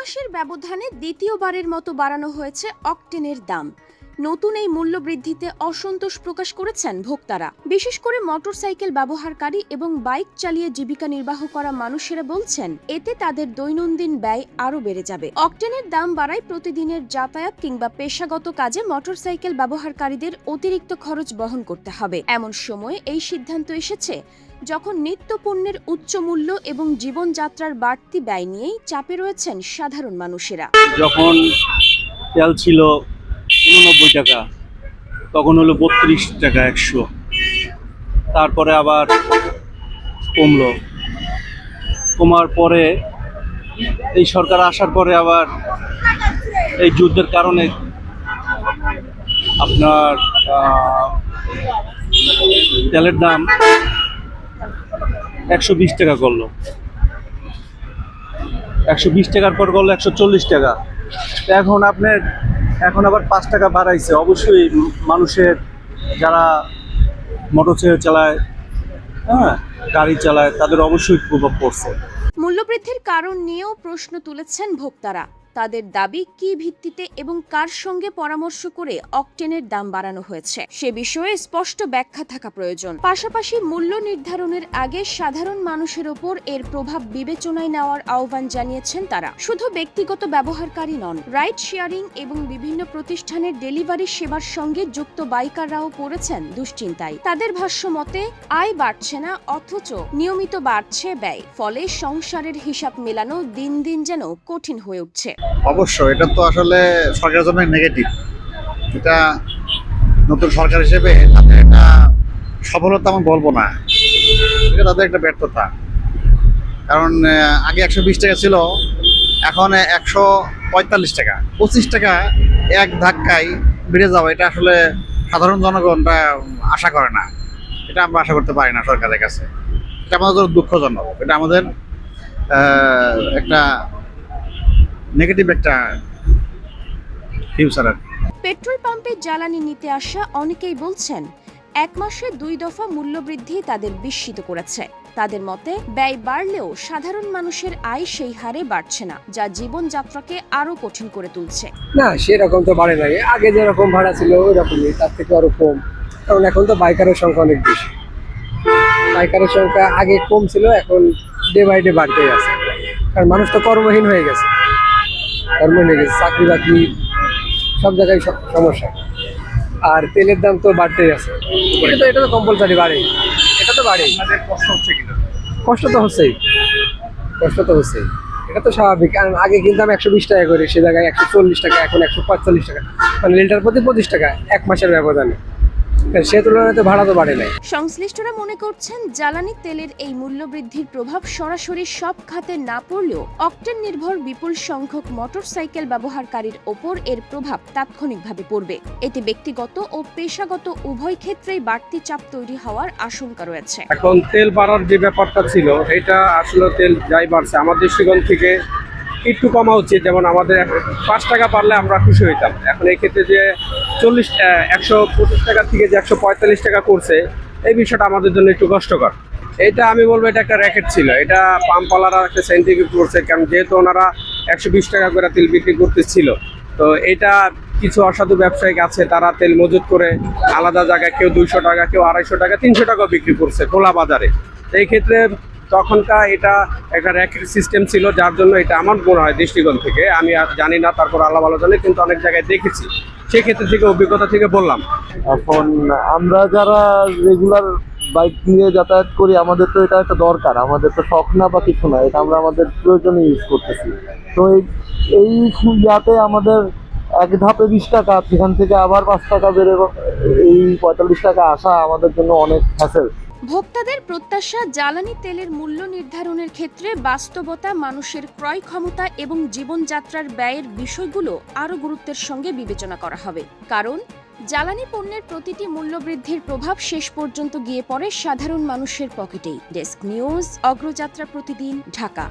মাসের ব্যবধানে দ্বিতীয়বারের মতো বাড়ানো হয়েছে অকটেনের দাম। নতুন এই মূল্য বৃদ্ধিতে অসন্তোষ প্রকাশ করেছেন ভোক্তারা। বিশেষ করে মোটরসাইকেল ব্যবহারকারী এবং বাইক চালিয়ে জীবিকা নির্বাহ করা মানুষেরা বলছেন, এতে তাদের দৈনন্দিন ব্যয় আরও বেড়ে যাবে। অকটেনের দাম বাড়ায় প্রতিদিনের যাতায়াত কিংবা পেশাগত কাজে মোটরসাইকেল ব্যবহারকারীদের অতিরিক্ত খরচ বহন করতে হবে। এমন সময়ে এই সিদ্ধান্ত এসেছে যখন নিত্যপণ্যের উচ্চ মূল্য এবং জীবনযাত্রার বাড়তি ব্যয় নিয়েই চাপে রয়েছেন সাধারণ মানুষেরা। যখন তেল ছিল 89 টাকা, তখন হলো 32 টাকা 100, তারপরে আবার কমার পরে এই সরকার আসার পরে আবার এই যুদ্ধের কারণে আপনার তেলের দাম 120 টাকা করলো, 120 টাকার পর করলো 140 টাকা। এখন আবার 5 টাকা বাড়াইছে। অবশ্যই মানুষের যারা মোটরসাইকেল চালায়, গাড়ি চালায়, তাদের অবশ্যই প্রভাব পড়ছে। মূল্যবৃদ্ধির কারণ নিয়েও প্রশ্ন তুলেছেন ভোক্তারা। তাদের দাবি কি ভিত্তিতে এবং কার সঙ্গে পরামর্শ করে অকটেনের দাম বাড়ানো হয়েছে সে বিষয়ে স্পষ্ট ব্যাখ্যা থাকা প্রয়োজন। পাশাপাশি মূল্য নির্ধারণের আগে সাধারণ মানুষের ওপর এর প্রভাব বিবেচনায় নেওয়ার আহ্বান জানিয়েছেন তারা। শুধু ব্যক্তিগত ব্যবহারকারী নন, রাইড শেয়ারিং এবং বিভিন্ন প্রতিষ্ঠানের ডেলিভারি সেবার সঙ্গে যুক্ত বাইকাররাও পড়েছেন দুশ্চিন্তায়। তাদের ভাষ্য মতে, আয় বাড়ছে না অথচ নিয়মিত বাড়ছে ব্যয়, ফলে সংসারের হিসাব মেলানো দিন দিন যেন কঠিন হয়ে উঠছে। অবশ্যই এটা তো আসলে সরকারের জন্য নেগেটিভ। এটা নতুন সরকার হিসেবে তাদের একটা সফলতা আমি বলবো না, এটা তাদের একটা ব্যর্থতা। কারণ আগে 120 টাকা ছিল, এখন 145 টাকা, 25 টাকা এক ধাক্কায় বেড়ে যাওয়া, এটা আসলে সাধারণ জনগণটা আশা করে না। এটা আমরা আশা করতে পারি না সরকারের কাছে। এটা আমাদের দুঃখজনক। এটা আমাদের একটা নেগেটিভ একটা ফিউচার। পেট্রোল পাম্পে জ্বালানি নিতে আসা অনেকেই বলছেন, 1 মাসে 2 দফা মূল্যবৃদ্ধি তাদের বিস্মিত করেছে। তাদের মতে, ব্যয় বাড়লেও সাধারণ মানুষের আয় সেই হারে বাড়ছে না, যা জীবনযাত্রাকে আরো কঠিন করে তুলছে। না, সেরকম তো বাড়ে নাই। আগে যেরকম ভাড়া ছিল ওই রকমই, তার থেকে আরো কম। কারণ এখন তো বাইকারের সংখ্যা অনেক বেশি। বাইকারের সংখ্যা আগে কম ছিল, এখন ডে বাই ডে বাড়তেই আছে। কারণ মানুষ তো কর্মহীন হয়ে গেছে, চাকরি বাকরি সব জায়গায় সমস্যা। আর তেলের দাম তো বাড়তেই আছে। এটা তো কম্পালসারি বাড়েই, এটা তো বাড়েই। কষ্ট তো হচ্ছেই, এটা তো স্বাভাবিক। কারণ আগে কিনতাম 120 টাকা করে, সে জায়গায় 140 টাকা, এখন 145 টাকা, মানে লিটার প্রতি 25 টাকা 1 মাসের ব্যবধানে। সে তুলনায় তো ভাড়া তো বাড়ে নাই। সংশ্লিষ্টরা মনে করছেন, জ্বালানি তেলের এই মূল্যবৃদ্ধির প্রভাব সরাসরি সব খাতে না পড়লেও অকটেন নির্ভর বিপুল সংখ্যক মোটরসাইকেল ব্যবহারকারীর ওপর এর প্রভাব তাৎক্ষণিকভাবে পড়বে। এতে ব্যক্তিগত ও পেশাগত উভয় ক্ষেত্রেই বাড়তি চাপ তৈরি হওয়ার আশঙ্কা রয়েছে। এখন তেল বাড়ার যে ব্যাপারটা ছিল, এটা আসলে তেল যাই বাড়ছে, আমাদের দৃষ্টিকোণ থেকে একটু কমা উচিত। যেমন আমাদের 5 টাকা পারলে আমরা খুশি হইতাম। এখন এই ক্ষেত্রে যে 125 টাকা থেকে যে 145 টাকা করছে, এই বিষয়টা আমাদের জন্য একটু কষ্টকর। এটা আমি বলবো এটা একটা র্যাকেট ছিল। এটা পাম্পওয়ালারা একটা সাইন্টিফিক করছে, কারণ যেহেতু ওনারা 120 টাকা করে তেল বিক্রি করতেছিল, তো এটা কিছু অসাধু ব্যবসায়িক আছে, তারা তেল মজুত করে আলাদা জায়গায় কেউ 200 টাকা, কেউ 250 টাকা, 300 টাকাও বিক্রি করছে খোলা বাজারে। এই ক্ষেত্রে তখনকার এটা একটা র্যাকেট সিস্টেম ছিল, যার জন্য এটা আমার মনে হয় দৃষ্টিকোণ থেকে, আমি আর জানি না, তারপর আল্লাহ ভালো জানে, কিন্তু অনেক জায়গায় দেখেছি। সেক্ষেত্রে থেকে অভিজ্ঞতা থেকে বললাম। এখন আমরা যারা রেগুলার বাইক নিয়ে যাতায়াত করি, আমাদের তো এটা একটা দরকার, আমাদের তো শখ না বা কিছু না, এটা আমরা আমাদের প্রয়োজনে ইউজ করতেছি। তো এই ইয়াতে আমাদের এক ধাপে 20 টাকা, সেখান থেকে আবার 5 টাকা বেড়ে এই 45 টাকা আসা আমাদের জন্য অনেক হ্যাসেল। ভোক্তাদের প্রত্যাশা, জ্বালানি তেলের মূল্য নির্ধারণের ক্ষেত্রে বাস্তবতা, মানুষের ক্রয় ক্ষমতা এবং জীবনযাত্রার ব্যয়ের বিষয়গুলো আরও গুরুত্বের সঙ্গে বিবেচনা করা হবে। কারণ জ্বালানি পণ্যের প্রতিটি মূল্যবৃদ্ধির প্রভাব শেষ পর্যন্ত গিয়ে পড়ে সাধারণ মানুষের পকেটেই। ডেস্ক নিউজ, অগ্রযাত্রা প্রতিদিন, ঢাকা।